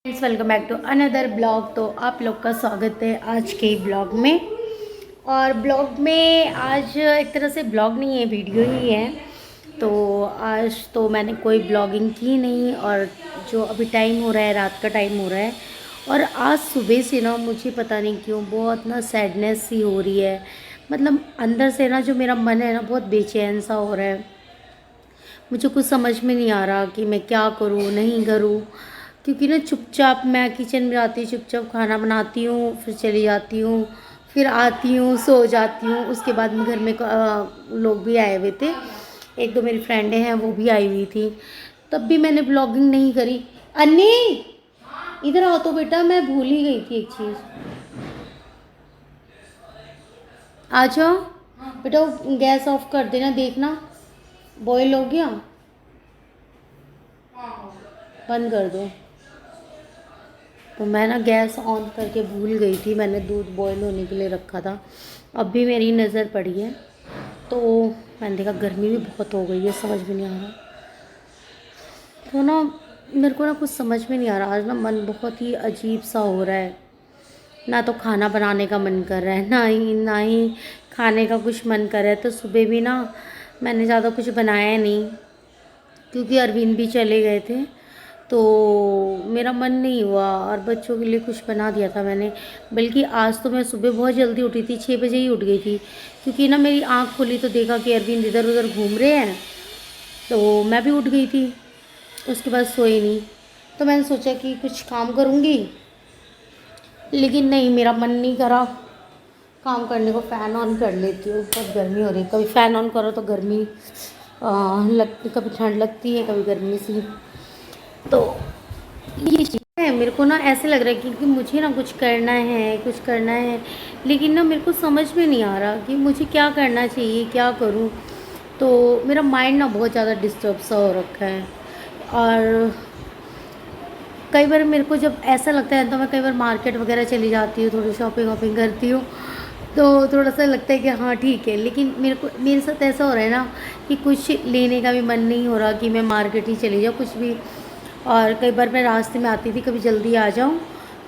Friends, welcome back to another blog. तो आप लोग का स्वागत है आज के ब्लॉग में। और ब्लॉग में आज एक तरह से ब्लॉग नहीं है, वीडियो ही है। तो आज तो मैंने कोई ब्लॉगिंग की नहीं। और जो अभी टाइम हो रहा है, रात का टाइम हो रहा है, और आज सुबह से ना मुझे पता नहीं क्यों बहुत ना सैडनेस सी हो रही है। मतलब अंदर से ना जो मेरा मन है ना बहुत बेचैन सा हो रहा है। मुझे कुछ समझ में नहीं आ रहा कि मैं क्या करूँ नहीं करूँ। क्योंकि ना चुपचाप मैं किचन में जाती हूँ, चुपचाप खाना बनाती हूँ, फिर चली जाती हूँ, फिर आती हूँ, सो जाती हूँ। उसके बाद में घर में लोग भी आए हुए थे, एक दो मेरी फ्रेंडें हैं वो भी आई हुई थी, तब भी मैंने ब्लॉगिंग नहीं करी। अन्नी इधर आओ तो बेटा, मैं भूल ही गई थी एक चीज़। आ जाओ बेटा, वो गैस ऑफ कर देना, देखना बॉईल हो गया, बंद कर दो। तो मैं ना गैस ऑन करके भूल गई थी, मैंने दूध बॉईल होने के लिए रखा था। अब भी मेरी नज़र पड़ी है तो मैंने देखा गर्मी भी बहुत हो गई है, समझ में नहीं आ रहा। तो ना मेरे को ना कुछ समझ में नहीं आ रहा, आज ना मन बहुत ही अजीब सा हो रहा है। ना तो खाना बनाने का मन कर रहा है, ना ही खाने का कुछ मन कर रहा है। तो सुबह भी ना मैंने ज़्यादा कुछ बनाया नहीं, क्योंकि अरविंद भी चले गए थे, तो मेरा मन नहीं हुआ। और बच्चों के लिए कुछ बना दिया था मैंने। बल्कि आज तो मैं सुबह बहुत जल्दी उठी थी, 6 बजे ही उठ गई थी, क्योंकि ना मेरी आँख खुली तो देखा कि अरविंद इधर उधर घूम रहे हैं, तो मैं भी उठ गई थी। उसके बाद सोई नहीं। तो मैंने सोचा कि कुछ काम करूँगी, लेकिन नहीं, मेरा मन नहीं करा काम करने को। फ़ैन ऑन कर लेती हूँ, बहुत गर्मी हो रही है। कभी फ़ैन ऑन करो तो गर्मी कभी ठंड लगती है, कभी गर्मी सी। तो ये चीज़ है, मेरे को ना ऐसे लग रहा है कि मुझे ना कुछ करना है, कुछ करना है, लेकिन ना मेरे को समझ में नहीं आ रहा कि मुझे क्या करना चाहिए, क्या करूँ। तो मेरा माइंड ना बहुत ज़्यादा डिस्टर्ब सा हो रखा है। और कई बार मेरे को जब ऐसा लगता है तो मैं कई बार मार्केट वगैरह चली जाती हूँ, थोड़ी शॉपिंग वॉपिंग करती हूँ, तो थोड़ा सा लगता है कि हाँ ठीक है। लेकिन मेरे साथ ऐसा हो रहा है ना कि कुछ लेने का भी मन नहीं हो रहा कि मैं मार्केट ही चली जाऊँ कुछ भी। और कई बार मैं रास्ते में आती थी, कभी जल्दी आ जाऊँ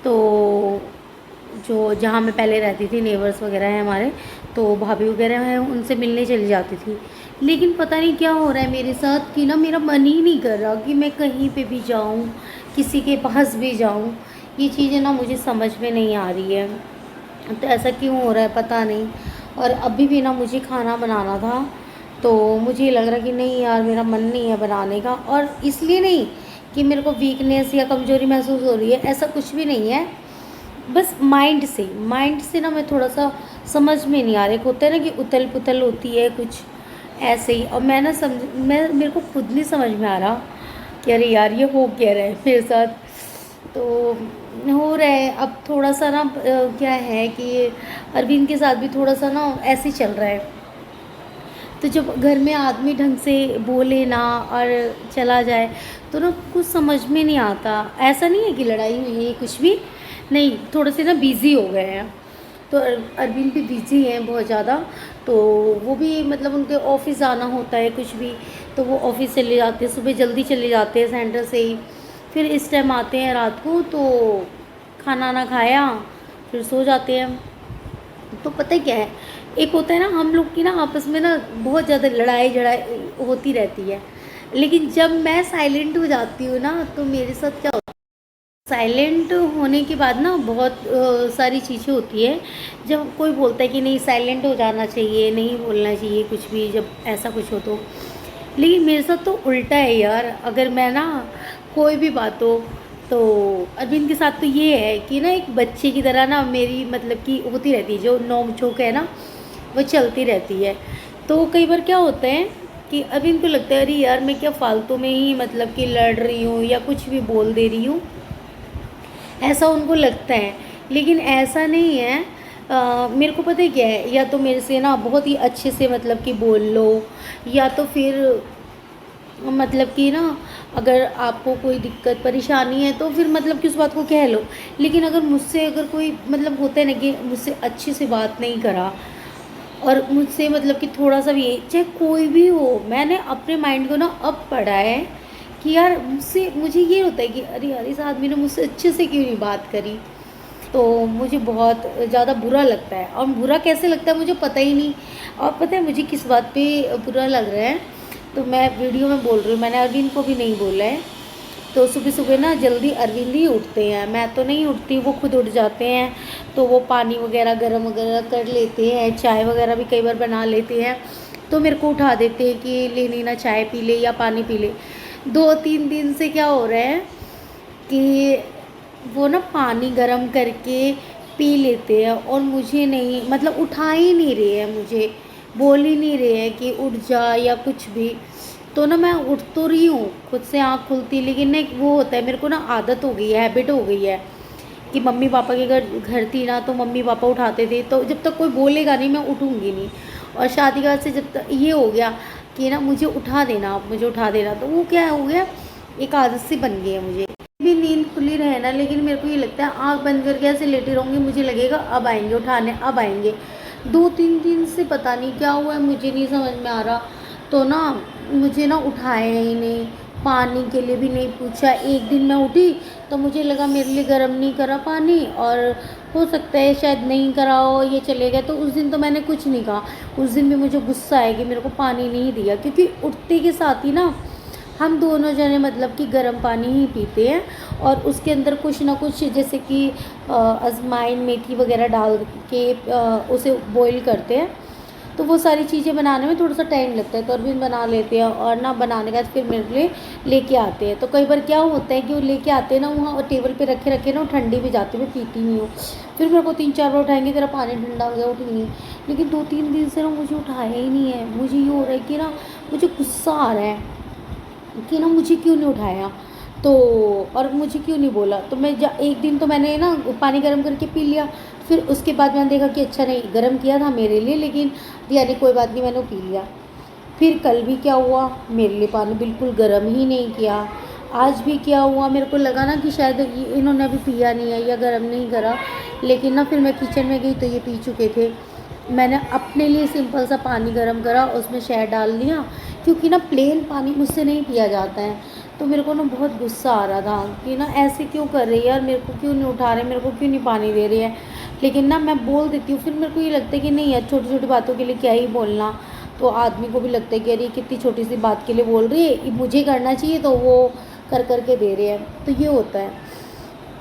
तो जो जहाँ मैं पहले रहती थी, नेबर्स वगैरह हैं हमारे, तो भाभी वगैरह हैं, उनसे मिलने चली जाती थी। लेकिन पता नहीं क्या हो रहा है मेरे साथ कि ना मेरा मन ही नहीं कर रहा कि मैं कहीं पे भी जाऊँ, किसी के पास भी जाऊँ। ये चीज़ें ना मुझे समझ में नहीं आ रही है, तो ऐसा क्यों हो रहा है पता नहीं। और अभी भी ना मुझे खाना बनाना था, तो मुझे लग रहा कि नहीं यार, मेरा मन नहीं है बनाने का। और इसलिए नहीं कि मेरे को वीकनेस या कमज़ोरी महसूस हो रही है, ऐसा कुछ भी नहीं है। बस माइंड से ना मैं थोड़ा सा समझ में नहीं आ रहा। एक होता है ना कि उथल पुथल होती है कुछ ऐसे ही। और मैं ना मेरे को खुद नहीं समझ में आ रहा कि अरे यार ये हो क्या रहा है मेरे साथ। तो हो रहा है अब थोड़ा सा ना क्या है कि अरविंद के साथ भी थोड़ा सा ना ऐसे ही चल रहा है। तो जब घर में आदमी ढंग से बोले ना और चला जाए तो ना कुछ समझ में नहीं आता। ऐसा नहीं है कि लड़ाई हुई है कुछ भी नहीं, थोड़े से ना बिज़ी हो गए हैं। तो अरविंद भी बिज़ी हैं बहुत ज़्यादा। तो वो भी मतलब उनके ऑफिस जाना होता है कुछ भी, तो वो ऑफिस चले जाते हैं, सुबह जल्दी चले जाते हैं सेंटर से ही, फिर इस टाइम आते हैं रात को, तो खाना ना खाया फिर सो जाते हैं। तो पता है क्या है, एक होता है ना हम लोग की ना आपस में ना बहुत ज़्यादा लड़ाई झड़ाई होती रहती है। लेकिन जब मैं साइलेंट हो जाती हूँ ना तो मेरे साथ क्या होता है, साइलेंट होने के बाद ना बहुत सारी चीज़ें होती है। जब कोई बोलता है कि नहीं साइलेंट हो जाना चाहिए, नहीं बोलना चाहिए कुछ भी, जब ऐसा कुछ हो तो। लेकिन मेरे साथ तो उल्टा है यार। अगर मैं ना कोई भी बात हो तो अरविंद के साथ तो ये है कि ना एक बच्चे की तरह ना मेरी मतलब कि होती रहती है, जो नोक झोंक है ना वो चलती रहती है। तो कई बार क्या होता है कि अरविंद को लगता है अरे यार मैं क्या फालतू में ही मतलब कि लड़ रही हूँ या कुछ भी बोल दे रही हूँ, ऐसा उनको लगता है। लेकिन ऐसा नहीं है। मेरे को पता है क्या है, या तो मेरे से ना बहुत ही अच्छे से मतलब कि बोल लो, या तो फिर मतलब कि ना अगर आपको कोई दिक्कत परेशानी है तो फिर मतलब कि उस बात को कह लो। लेकिन अगर मुझसे अगर कोई मतलब होता है ना कि मुझसे अच्छे से बात नहीं करा, और मुझसे मतलब कि थोड़ा सा भी चाहे कोई भी हो, मैंने अपने माइंड को ना अब पढ़ा है कि यार मुझसे मुझे ये होता है कि अरे यार इस आदमी ने मुझसे अच्छे से क्यों नहीं बात करी। तो मुझे बहुत ज़्यादा बुरा लगता है, और बुरा कैसे लगता है मुझे पता ही नहीं। और पता है मुझे किस बात पे बुरा लग रहा है, तो मैं वीडियो में बोल रही हूँ, मैंने अरविंद को भी नहीं बोला है। तो सुबह सुबह ना जल्दी अरविंद ही उठते हैं, मैं तो नहीं उठती, वो खुद उठ जाते हैं। तो वो पानी वगैरह गर्म वगैरह कर लेते हैं, चाय वगैरह भी कई बार बना लेते हैं। तो मेरे को उठा देते हैं कि ले नहीं ना, चाय पी ले या पानी पी ले। 2-3 दिन से क्या हो रहा है कि वो ना पानी गर्म करके पी लेते हैं, और मुझे नहीं, मतलब उठा ही नहीं रहे हैं, मुझे बोल ही नहीं रहे हैं कि उठ जा या कुछ भी। तो ना मैं उठ तो रही हूँ, खुद से आँख खुलती, लेकिन ना एक वो होता है, मेरे को ना आदत हो गई है, हैबिट हो गई है कि मम्मी पापा के घर थी ना, तो मम्मी पापा उठाते थे, तो जब तक कोई बोलेगा नहीं मैं उठूँगी नहीं। और शादी के बाद से जब तक ये हो गया कि ना मुझे उठा देना, आप मुझे उठा देना, तो वो क्या हो गया, एक आदत सी बन गई है मुझे। भी नींद खुली रहे ना, लेकिन मेरे को ये लगता है आँख बंद करके ऐसे लेटी रहूँगी, मुझे लगेगा अब आएंगे उठाने, अब आएंगे। 2-3 दिन से पता नहीं क्या हुआ है, मुझे नहीं समझ में आ रहा। तो ना मुझे ना उठाया ही नहीं, पानी के लिए भी नहीं पूछा। एक दिन मैं उठी तो मुझे लगा मेरे लिए गर्म नहीं करा पानी, और हो सकता है शायद नहीं करा हो, ये चले गए। तो उस दिन तो मैंने कुछ नहीं कहा, उस दिन भी मुझे गुस्सा आया कि मेरे को पानी नहीं दिया, क्योंकि उठते के साथ ही ना हम दोनों जने मतलब कि गर्म पानी ही पीते हैं, और उसके अंदर कुछ ना कुछ जैसे कि अजवाइन मेथी वगैरह डाल के उसे बॉईल करते हैं। तो वो सारी चीज़ें बनाने में थोड़ा सा टाइम लगता है, तो अरविंद बना लेते हैं, और ना बनाने के बाद फिर मेरे लिए लेके आते हैं। तो कई बार क्या होता है कि वो लेके आते हैं ना, वहाँ टेबल पे रखे रखे ना, वो ठंडी भी जाती है, मैं पीती नहीं हूँ। फिर मेरे को 3-4 बार उठाएंगे, तेरा पानी ठंडा हो गया, उठ नहीं है। लेकिन 2-3 दिन से ना मुझे उठाया ही नहीं है। मुझे ये हो रहा है कि ना मुझे गुस्सा आ रहा है कि ना मुझे क्यों नहीं उठाया, तो और मुझे क्यों नहीं बोला। तो मैं एक दिन तो मैंने ना पानी गर्म करके पी लिया, फिर उसके बाद मैंने देखा कि अच्छा नहीं, गर्म किया था मेरे लिए, लेकिन यानी कोई बात नहीं, मैंने पी लिया। फिर कल भी क्या हुआ, मेरे लिए पानी बिल्कुल गर्म ही नहीं किया। आज भी क्या हुआ, मेरे को लगा ना कि शायद इन्होंने अभी पिया नहीं है या गर्म नहीं करा, लेकिन ना फिर मैं किचन में गई तो ये पी चुके थे। मैंने अपने लिए सिंपल सा पानी गर्म करा, उसमें शहद डाल दिया, क्योंकि ना प्लेन पानी मुझसे नहीं पिया जाता है। तो मेरे को ना बहुत गुस्सा आ रहा था कि ना ऐसे क्यों कर रही है यार, मेरे को क्यों नहीं उठा रहे, मेरे को क्यों नहीं पानी दे रही है। लेकिन ना मैं बोल देती हूँ, फिर मेरे को ये लगता है कि नहीं यार, छोटी छोटी बातों के लिए क्या ही बोलना। तो आदमी को भी लगता है कि अरे कितनी छोटी सी बात के लिए बोल रही है, मुझे करना चाहिए तो वो कर करके दे रहे हैं, तो ये होता है।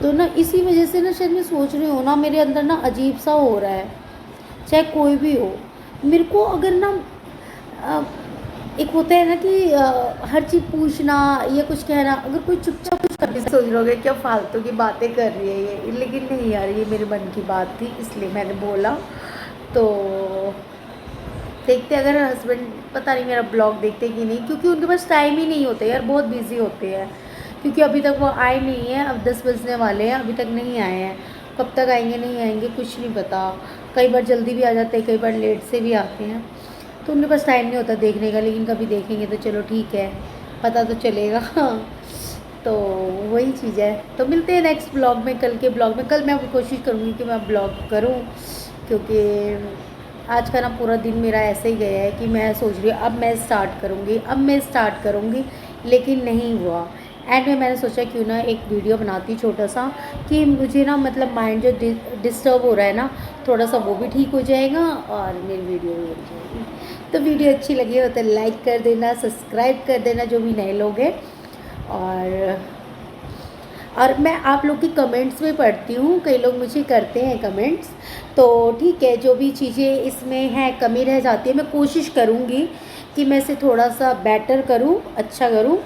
तो ना इसी वजह से ना शायद मैं सोच रही हूँ ना, मेरे अंदर ना अजीब सा हो रहा है, चाहे कोई भी हो। मेरे को अगर ना अ, एक होता है ना कि हर चीज़ पूछना या कुछ कहना, अगर कोई चुपचाप कुछ कर सोच रहे क्या फालतू की बातें कर रही है ये, लेकिन नहीं यार, ये मेरे मन की बात थी इसलिए मैंने बोला। तो देखते अगर हस्बैंड, पता नहीं मेरा ब्लॉग देखते कि नहीं, क्योंकि उनके पास टाइम ही नहीं होता यार, बहुत बिजी होते हैं। क्योंकि अभी तक वो आए नहीं हैं, अब 10 बजने वाले हैं, अभी तक नहीं आए हैं। कब तक आएंगे नहीं आएंगे कुछ नहीं पता। कई बार जल्दी भी आ जाते हैं, कई बार लेट से भी आते हैं, तो उनके पास टाइम नहीं होता देखने का। लेकिन कभी देखेंगे तो चलो ठीक है, पता तो चलेगा। तो वही चीज़ है। तो मिलते हैं नेक्स्ट ब्लॉग में, कल के ब्लॉग में। कल मैं कोशिश करूँगी कि मैं ब्लॉग करूँ, क्योंकि आज का ना पूरा दिन मेरा ऐसे ही गया है कि मैं सोच रही हूँ अब मैं स्टार्ट करूँगी, लेकिन नहीं हुआ। एंड में मैंने सोचा क्यों ना एक वीडियो बनाती छोटा सा, कि मुझे ना मतलब माइंड जो डिस्टर्ब हो रहा है ना, थोड़ा सा वो भी ठीक हो जाएगा और मेरी वीडियो भी बन जाएगी। तो वीडियो अच्छी लगी हो तो लाइक कर देना, सब्सक्राइब कर देना जो भी नए लोग हैं। और मैं आप लोग की कमेंट्स में पढ़ती हूँ, कई लोग मुझे करते हैं कमेंट्स। तो ठीक है, जो भी चीज़ें इसमें हैं कमी रह जाती है, मैं कोशिश करूँगी कि मैं इसे थोड़ा सा बेटर करूँ, अच्छा करूँ,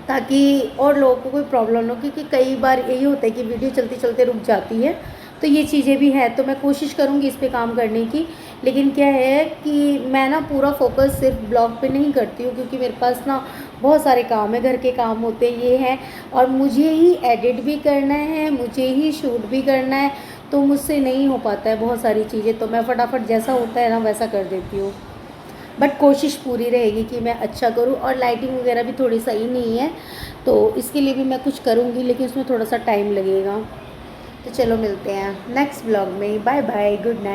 ताकि और लोगों को कोई प्रॉब्लम ना हो। क्योंकि कई बार यही होता है कि वीडियो चलते चलते रुक जाती है, तो ये चीज़ें भी हैं। तो मैं कोशिश करूँगी इस पे काम करने की। लेकिन क्या है कि मैं ना पूरा फोकस सिर्फ ब्लॉग पे नहीं करती हूँ, क्योंकि मेरे पास ना बहुत सारे काम है, घर के काम होते हैं, ये हैं, और मुझे ही एडिट भी करना है, मुझे ही शूट भी करना है, तो मुझसे नहीं हो पाता है बहुत सारी चीज़ें। तो मैं फटाफट जैसा होता है ना वैसा कर देती हूँ, बट कोशिश पूरी रहेगी कि मैं अच्छा करूँ। और लाइटिंग वगैरह भी थोड़ी सही नहीं है, तो इसके लिए भी मैं कुछ करूँगी, लेकिन उसमें थोड़ा सा टाइम लगेगा। तो चलो मिलते हैं नेक्स्ट ब्लॉग में। Bye bye, good night.